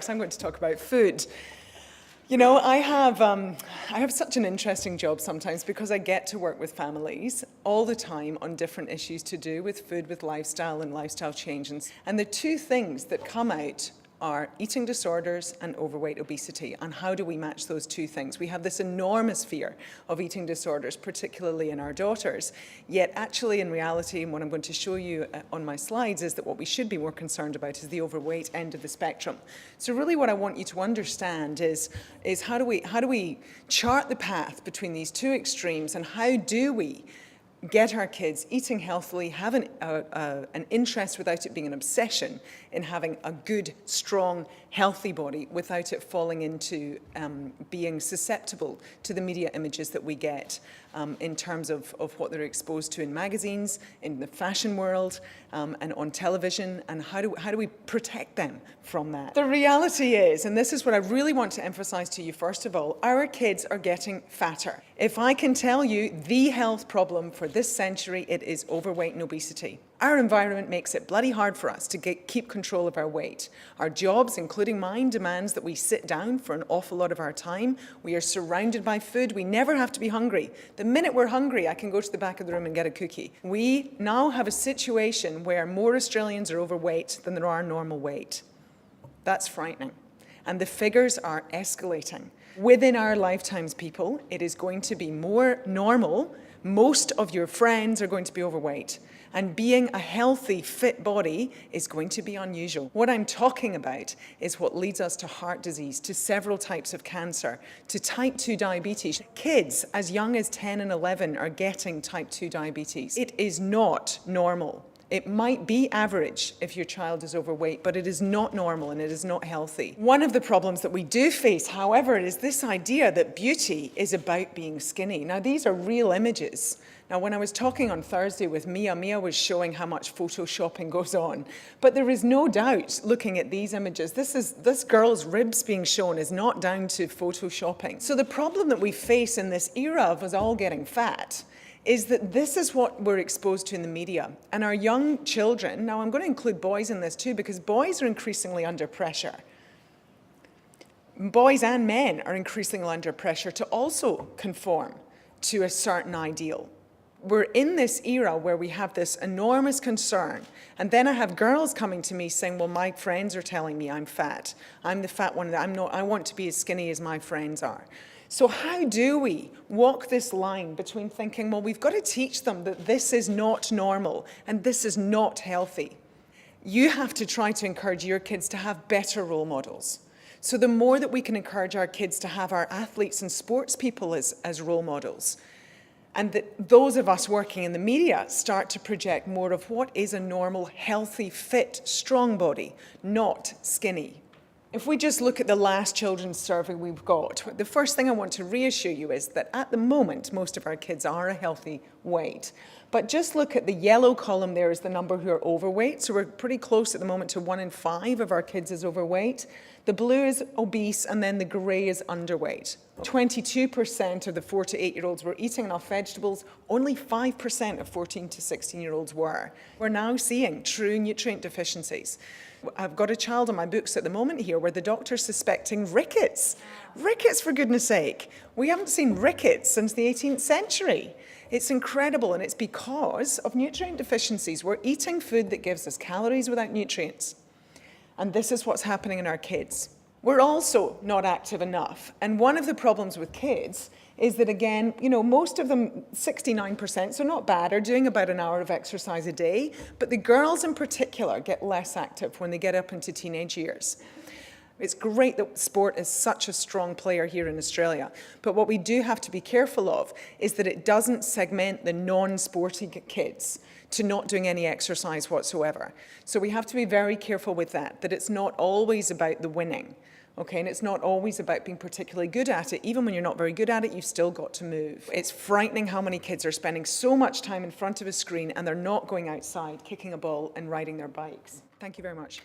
So I'm going to talk about food. You know, I have such an interesting job sometimes because I get to work with families all the time on different issues to do with food, with lifestyle and lifestyle change. And the two things that come out are eating disorders and overweight obesity. And how do we match those two things? We have this enormous fear of eating disorders, particularly in our daughters. Yet actually in reality, and what I'm going to show you on my slides, is that what we should be more concerned about is the overweight end of the spectrum. So really what I want you to understand is how do we chart the path between these two extremes, and how do we get our kids eating healthily, have an interest without it being an obsession in having a good, strong, healthy body without it falling into being susceptible to the media images that we get in terms of what they're exposed to in magazines, in the fashion world, and on television, and how do we protect them from that? The reality is, and this is what I really want to emphasize to you first of all, our kids are getting fatter. If I can tell you the health problem for this century, it is overweight and obesity. Our environment makes it bloody hard for us to keep control of our weight. Our jobs, including mine, demands that we sit down for an awful lot of our time. We are surrounded by food. We never have to be hungry. The minute we're hungry, I can go to the back of the room and get a cookie. We now have a situation where more Australians are overweight than there are normal weight. That's frightening. And the figures are escalating. Within our lifetimes, people, it is going to be more normal. Most of your friends are going to be overweight. And being a healthy, fit body is going to be unusual. What I'm talking about is what leads us to heart disease, to several types of cancer, to type 2 diabetes. Kids as young as 10 and 11 are getting type 2 diabetes. It is not normal. It might be average if your child is overweight, but it is not normal and it is not healthy. One of the problems that we do face, however, is this idea that beauty is about being skinny. Now, these are real images. Now, when I was talking on Thursday with Mia was showing how much photoshopping goes on. But there is no doubt, looking at these images, this girl's ribs being shown is not down to photoshopping. So the problem that we face in this era of us all getting fat is that this is what we're exposed to in the media. And our young children, now I'm going to include boys in this too, because boys are increasingly under pressure. Boys and men are increasingly under pressure to also conform to a certain ideal. We're in this era where we have this enormous concern. And then I have girls coming to me saying, well, my friends are telling me I'm fat. I'm the fat one. I want to be as skinny as my friends are. So how do we walk this line between thinking, well, we've got to teach them that this is not normal and this is not healthy? You have to try to encourage your kids to have better role models. So the more that we can encourage our kids to have our athletes and sports people as role models, and that those of us working in the media start to project more of what is a normal, healthy, fit, strong body, not skinny. If we just look at the last children's survey we've got, the first thing I want to reassure you is that at the moment, most of our kids are a healthy weight. But just look at the yellow column there is the number who are overweight. So we're pretty close at the moment to 1 in 5 of our kids is overweight. The blue is obese, and then the gray is underweight. 22% of the 4 to 8-year-olds were eating enough vegetables. Only 5% of 14 to 16-year-olds were. We're now seeing true nutrient deficiencies. I've got a child on my books at the moment here where the doctor's suspecting rickets. Rickets, for goodness sake. We haven't seen rickets since the 18th century. It's incredible, and it's because of nutrient deficiencies. We're eating food that gives us calories without nutrients. And this is what's happening in our kids. We're also not active enough. And one of the problems with kids is that, again, you know, most of them, 69%, so not bad, are doing about an hour of exercise a day. But the girls in particular get less active when they get up into teenage years. It's great that sport is such a strong player here in Australia. But what we do have to be careful of is that it doesn't segment the non-sporty kids to not doing any exercise whatsoever. So we have to be very careful with that it's not always about the winning. Okay, and it's not always about being particularly good at it. Even when you're not very good at it, you've still got to move. It's frightening how many kids are spending so much time in front of a screen and they're not going outside, kicking a ball and riding their bikes. Thank you very much.